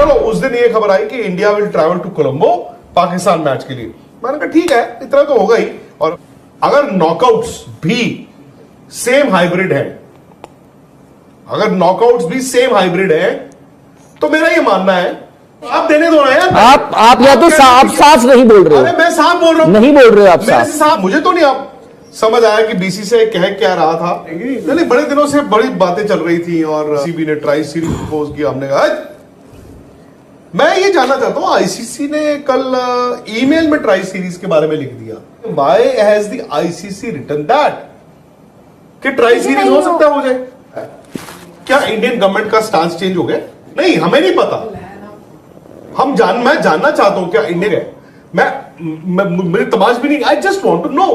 चलो उस दिन ये खबर आई कि India will travel to Colombo Pakistan match के लिए। मैंने कहा ठीक है, इतना तो होगा ही। और अगर नॉकआउट्स भी सेम हाइब्रिड है, अगर नॉकआउट्स भी सेम हाइब्रिड है, तो मेरा ये मानना है आप देने दो ना यार। आप या तो आप साफ नहीं बोल रहे हो। अरे मैं साफ बोल रहा हूं। नहीं बोल रहे हो आप साफ। मुझे तो नहीं आप समझ आया कि बीसीसीआई कह क्या रहा था। नहीं, बड़े दिनों से बड़ी बातें चल रही थी और सीबी ने ट्राई सीरीज प्रपोज किया। हमने कहा मैं ये जानना चाहता हूं, आईसीसी ने कल ईमेल में ट्राई सीरीज के बारे में लिख दिया। Why has the ICC written that कि ट्राई सीरीज हो सकता हो जाए? क्या इंडियन गवर्नमेंट का स्टांस चेंज हो गया? नहीं, हमें नहीं पता। मैं जानना चाहता हूं क्या इंडियन है। मेरी तमाश भी नहीं। I just want to know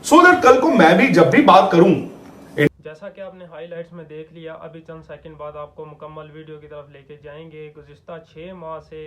so that कल को मैं भी जब भी बात करूं। जैसा कि आपने हाइलाइट्स में देख लिया, अभी चंद सेकंड बाद आपको मुकम्मल वीडियो की तरफ लेके जाएंगे। गुज़िश्ता 6 माह से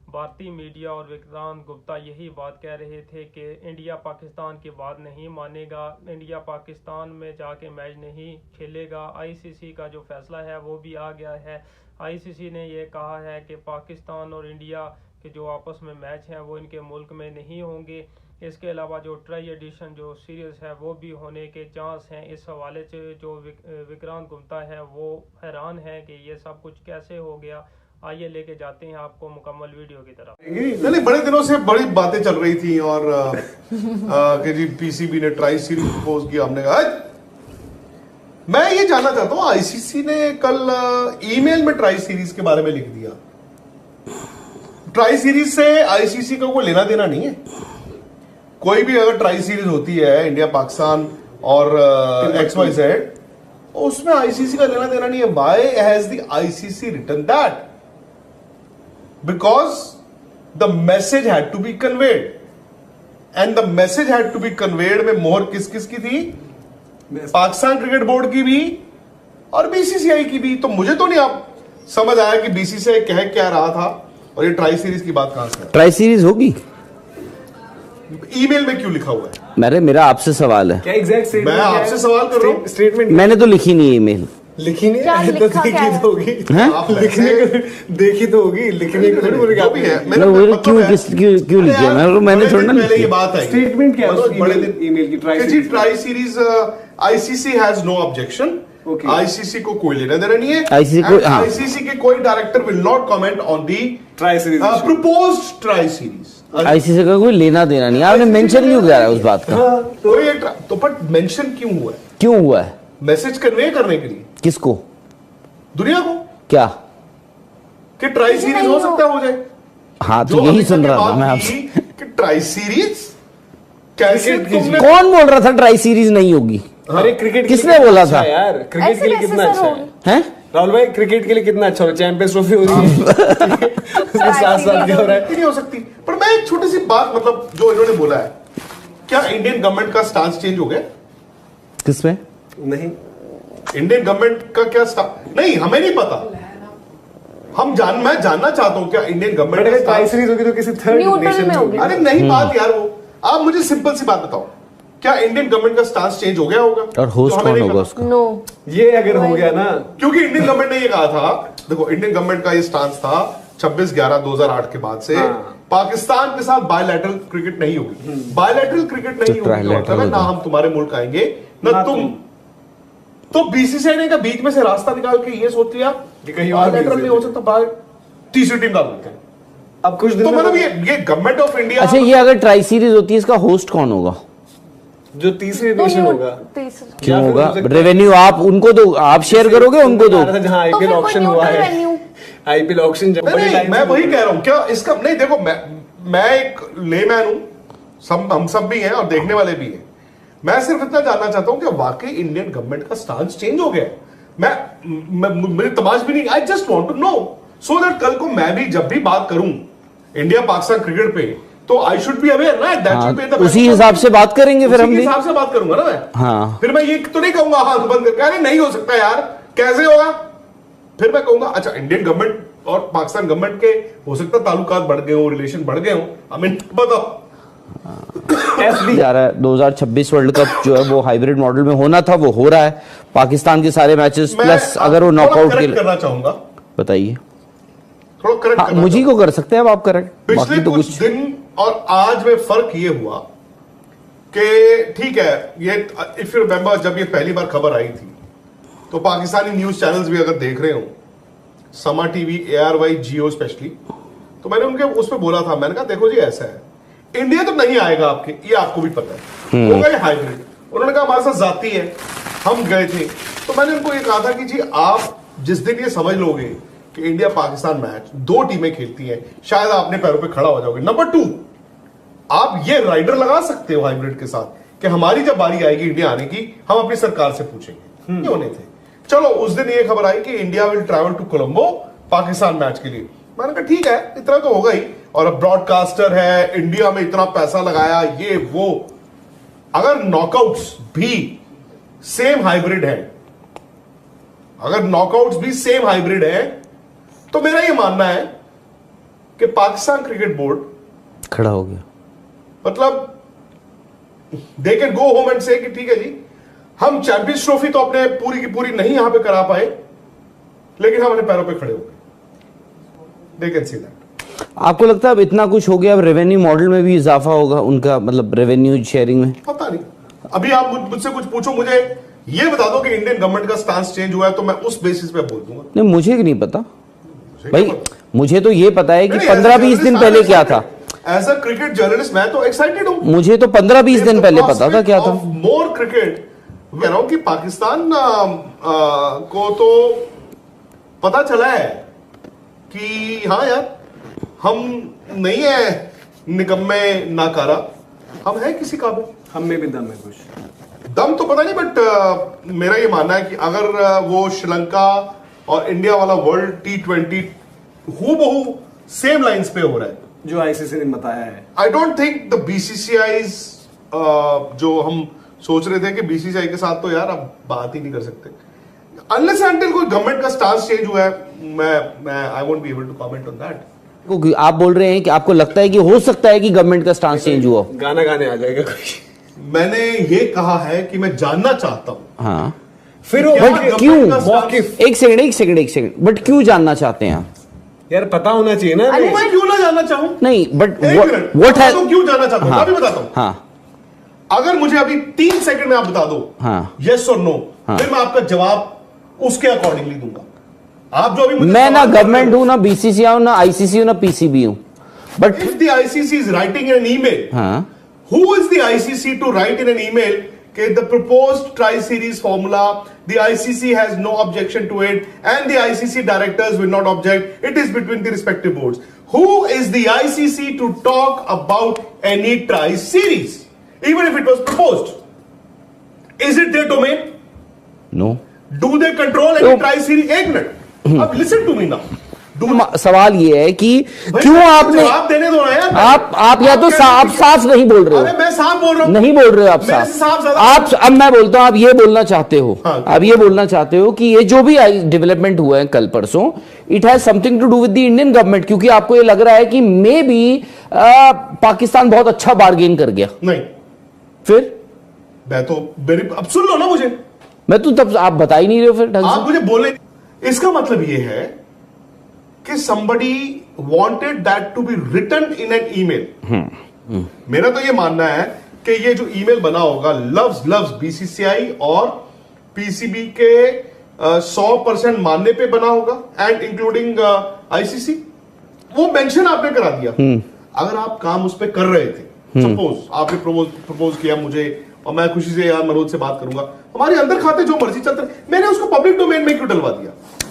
भारतीय मीडिया और विक्रांत गुप्ता यही बात कह रहे थे कि इंडिया पाकिस्तान की बात नहीं मानेगा, इंडिया पाकिस्तान में जाके मैच नहीं खेलेगा। आईसीसी का जो फैसला है वो भी आ गया है। आईसीसी ने ये कहा है कि पाकिस्तान और इंडिया के जो आपस में मैच हैं वो इनके मुल्क में नहीं होंगे। इसके अलावा जो ट्राई एडिशन जो सीरीज है वो भी होने के चांस हैं। इस हवाले से जो विक्रांत गुप्ता है वो हैरान है कि ये सब कुछ कैसे हो गया। आइए लेके जाते हैं आपको मुकम्मल वीडियो की तरफ। नहीं, बड़े दिनों से बड़ी बातें चल रही थी और कि जी पीसीबी ने ट्राई सीरीज प्रपोज किया। हमने कहा मैं ये जानना चाहता हूं, आईसीसी ने कल ईमेल में ट्राई सीरीज के बारे में लिख दिया। ट्राई सीरीज से आईसीसी का कोई लेना देना नहीं है। कोई भी अगर ट्राई सीरीज होती है इंडिया पाकिस्तान और XYZ, उसमें आईसीसी का लेना देना नहीं है। Why has the ICC written that? Because the message had to be conveyed, and the message had to be conveyed में मोहर किस किस की थी? पाकिस्तान क्रिकेट बोर्ड की भी और बीसीसीआई की भी। तो मुझे तो नहीं आप समझ आया कि बीसीसीआई कह क्या रहा था और ये ट्राई सीरीज की बात कहां से? ट्राई सीरीज होगी? ईमेल में क्यों लिखा हुआ है? मेरा आपसे सवाल है। क्या एग्जैक्ट स्टेटमेंट? मैं आपसे सवाल कर रहा हूं। स्टेटमेंट मैंने तो लिखी नहीं ईमेल। लिखी नहीं है तो देखी तो होगी। आप लिखने को देखी तो होगी, लिखने को थोड़ी बोलेगा। भी है क्यों लिखी है? मैंने थोड़ा ना पहले ये बात है। स्टेटमेंट क्या है बड़े ईमेल की? Tri series ICC has no objection. ICC को कोई लेना देना नहीं है। आईसीसी के कोई director will not comment on the tri series proposed tri series. ICC का कोई लेना देना नहीं। आपने मेंशन क्यों किया है उस बात का? तो बट मेंशन क्यों हुआ है? क्यों हुआ है? मैसेज कन्वे करने के लिए। किसको? दुनिया को। क्या कि ट्राई सीरीज हो सकता हो जाए? हाँ, तो यही सुन रहा था मैं आपसे कि ट्राई सीरीज कैसे? कौन बोल रहा था ट्राई सीरीज नहीं होगी? अरे क्रिकेट किसने बोला था यार? क्रिकेट के लिए कितना अच्छा है राहुल भाई। क्रिकेट के लिए कितना अच्छा हो रहा है। चैंपियंस ट्रॉफी हो रही है, उसके साथ साथ क्या हो रहा है? नहीं हो सकती। पर मैं एक छोटी सी बात, मतलब जो इन्होंने बोला है, क्या इंडियन गवर्नमेंट का स्टांस चेंज हो गया? किसमें? नहीं, इंडियन गवर्नमेंट का क्या स्टांस? नहीं, हमें नहीं पता। मैं जानना चाहता हूं क्या इंडियन गवर्नमेंट का ट्राई सीरीज होगी तो किसी थर्ड नेशन में होगी। अरे नहीं बात यार, वो आप मुझे सिंपल सी बात बताओ, क्या इंडियन गवर्नमेंट का स्टांस चेंज हो गया होगा? और होस्ट कौन होगा उसका? नो, ये अगर हो गया ना, क्योंकि इंडियन गवर्नमेंट ने ये कहा था, देखो इंडियन गवर्नमेंट का ये स्टांस था 26/11/2008 के बाद से पाकिस्तान के साथ बायलैटरल क्रिकेट नहीं होगी। बायलैटरल क्रिकेट नहीं होगी मतलब है ना हम तुम्हारे मुल्क आएंगे ना तुम। तो बीसीसीआई ने बीच में से रास्ता निकाल के ये सोच लिया कि कहीं बायलैटरल नहीं हो सकता, तीसरी टीम डाल देते हैं। अब कुछ दिन तो मतलब ये गवर्नमेंट ऑफ इंडिया। अच्छा, ये अगर ट्राई सीरीज होती है इसका होस्ट कौन होगा? जो तीसरी नेशन होगा। क्यों होगा? रेवेन्यू आप उनको दो, आप शेयर करोगे उनको दो। जहां आईपीएल ऑक्शन हुआ है, आईपीएल ऑक्शन मैं वही कह रहा हूं। क्या इसका नहीं, देखो मैं एक लेमैन हूं, हम सब भी हैं और देखने वाले भी हैं। मैं सिर्फ इतना जानना चाहता हूं कि वाकई इंडियन गवर्नमेंट का स्टांस चेंज हो गया। मेरी तमाश भी नहीं। I just want to know so that कल को मैं भी जब भी बात करूं इंडिया पाकिस्तान क्रिकेट पे, तो आई शुड बी अवेयर ना। दैट शुड बी द उसी हिसाब से बात करेंगे फिर हम भी। हिसाब से बात करूंगा ना मैं। हाँ, फिर मैं ये तो नहीं कहूंगा हाथ बंद करके अरे नहीं हो सकता यार, कैसे होगा? फिर मैं कहूंगा अच्छा इंडियन गवर्नमेंट और पाकिस्तान गवर्नमेंट के हो सकता है ताल्लुकात बढ़ गए हो, रिलेशन बढ़ गए हो। हमें बताओ जा रहा है 2026 वर्ल्ड कप जो है वो हाइब्रिड मॉडल में होना था, वो हो रहा है। पाकिस्तान के सारे मैचेस प्लस अगर वो नॉकआउट के लिए करना चाहूंगा। बताइए। थोड़ा करेक्ट हाँ, करना मुझी चाहूं। को कर सकते हैं अब आप करेक्ट, पिछले बाकी तो कुछ कुछ दिन और आज में फर्क ये हुआ कि ठीक है, ये इफ यू रिमेंबर जब ये पहली बार खबर आई थी तो पाकिस्तानी न्यूज चैनल्स भी अगर देख रहे हो, समा टीवी, ARY, जियो स्पेशली, तो मैंने उनके उस पर बोला था, मैंने कहा देखो जी ऐसा है, इंडिया तो नहीं आएगा आपके, ये आपको भी पता है, होगा ये हाइब्रिड। उन्होंने कहा हमारे साथ जाती है, हम गए थे, तो मैंने उनको ये कहा था कि जी आप जिस दिन ये समझ लोगे कि इंडिया पाकिस्तान मैच 2 टीमें खेलती हैं, शायद आप अपने पैरों पे खड़ा हो जाओगे। नंबर 2, आप ये राइडर लगा सकते हो हाइब्रिड के साथ कि हमारी जब बारी आएगी इंडिया आने की, हम अपनी सरकार से पूछेंगे। ये होने थे। चलो उस दिन ये खबर आई कि India will travel to Colombo Pakistan match के लिए। मैंने कहा ठीक है, इतना तो होगा ही, और अब ब्रॉडकास्टर है, इंडिया में इतना पैसा लगाया, ये वो। अगर नॉकआउट्स भी सेम हाइब्रिड है, अगर नॉकआउट्स भी सेम हाइब्रिड है, तो मेरा ये मानना है कि पाकिस्तान क्रिकेट बोर्ड खड़ा हो गया। मतलब they can go home and से कि ठीक है जी, हम चैंपियंस ट्रॉफी तो अपने पूरी की पूरी नहीं यहां पे करा पाए, लेकिन हम अपने पैरों पे खड़े हो गए। They can see that. आपको लगता है अब इतना कुछ हो गया, अब रेवेन्यू मॉडल में भी इजाफा होगा उनका, मतलब रेवेन्यू शेयरिंग में? पता नहीं, अभी आप मुझसे कुछ पूछो, मुझे ये बता दो कि इंडियन गवर्नमेंट का स्टांस चेंज हुआ है, तो मैं उस बेसिस पे बोल दूंगा। नहीं, मुझे नहीं पता भाई, मुझे तो ये पता है कि नहीं, 15-20 दिन पहले क्या था। एज अ क्रिकेट जर्नलिस्ट मैं तो एक्साइटेड हूं। मुझे तो 15-20 दिन पहले पता था क्या था। मोर क्रिकेट कह रहा हूं कि पाकिस्तान को तो पता चला है कि हाँ यार, हम नहीं है निकम्मे नाकारा, हम है किसी काबिल। हम में भी दम है कुछ। दम तो पता नहीं, बट मेरा ये मानना है कि अगर वो श्रीलंका और इंडिया वाला वर्ल्ड T20 हूबहू सेम लाइंस पे हो रहा है जो आईसीसी ने बताया है, I don't think the BCCI's जो हम सोच रहे थे कि BCCI के साथ तो यार अब बात ही नहीं कर सकते अनलेस एंड अनटिल कोई गवर्नमेंट का स्टांस चेंज हुआ है। मैं I won't be able to comment on that. क्योंकि आप बोल रहे हैं कि आपको लगता है कि हो सकता है कि गवर्नमेंट का स्टांस चेंज हुआ। गाना गाने आ जाएगा कोई। मैंने ये कहा है कि मैं जानना चाहता हूं। हाँ, फिर क्या बट government क्यों? का stance- एक सेकंड, बट क्यों जानना चाहते हैं आप? यार पता होना चाहिए ना। अरे मैं क्यों ना जानना चाहूं? नहीं, बट एक मिनट, व्हाट है, तो क्यों जानना चाहता हूं? मैं भी बताता हूं। हाँ अगर मुझे अभी 3 सेकंड में आप बता दो हाँ यस और नो, हाँ। फिर मैं आपका जवाब उसके अकॉर्डिंगली दूंगा। आप जो अभी मुझे मैं ना सवाल कर रहे गवर्नमेंट हो, हूं, ना BCCI हूं, ना ICC हूं, ना PCB हूं, but if the ICC is writing in an email, हाँ, who is the ICC to write in an email that the proposed tri-series formula, the ICC has no objection to it and the ICC directors will not object, it is between the respective boards. Who is the ICC to talk about any tri-series, even if it was proposed? Is it their domain? No. Do they control any tri-series? एक minute, अब listen to me now. सवाल ये है कि भाई, क्यों आपने, जवाब देने दो ना यार। आप या तो आप साफ नहीं बोल रहे अरे हो, मैं साफ बोल रहा हूँ। नहीं बोल रहे हो आप मेरे से साफ साफ। ज्यादा- आप अब मैं बोलता हूं, आप ये बोलना चाहते हो, हाँ। आप ये बोलना चाहते हो कि ये जो भी डेवलपमेंट हुआ है कल परसों, it has something to do with the Indian government, क्योंकि आपको ये लग रहा है कि मे बी पाकिस्तान बहुत अच्छा बार्गेन कर गया। नहीं, फिर मैं तो मेरी अब सुन लो ना मुझे, मैं तो तब आप बता ही नहीं रहे हो फिर ढंग आप से। मुझे बोले, इसका मतलब ये है कि somebody wanted that to be written in an email। मेरा तो ये मानना है कि ये जो ईमेल बना होगा लव्स BCCI और PCB के 100% मानने पे बना होगा एंड इंक्लूडिंग ICC। वो मेंशन आपने करा दिया। अगर आप काम उस पर कर रहे थे, सपोज आपने प्रपोज किया मुझे और मैं खुशी से यार मनोज से बात करूंगा, हमारे अंदर खाते जो मर्जी चलते, मैंने उसको पब्लिक डोमेन में क्यों डलवा दिया?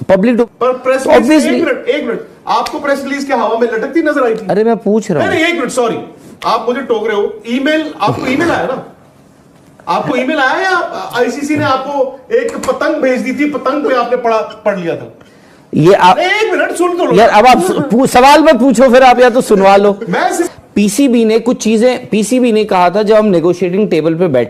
पब्लिक पर प्रेस Obviously- एक मिनट, आपको प्रेस रिलीज के हवा में लटकती नजर आई थी? अरे मैं पूछ रहा नहीं हूं, नहीं, एक मिनट, सॉरी, आप मुझे टोक रहे हो। ईमेल, आपको ईमेल आया ना? आपको ईमेल आया या ICC ने आपको एक पतंग भेज दी थी, पतंग पे आपने पढ़ लिया था? ये आप एक मिनट सुन तो लो यार, अब आप सवाल मत पूछो, फिर आप या तो सुनवा लो। मैं सिर्फ PCB ने कुछ चीजें, PCB ने कहा था जब हम नेगोशिएटिंग टेबल पे बैठे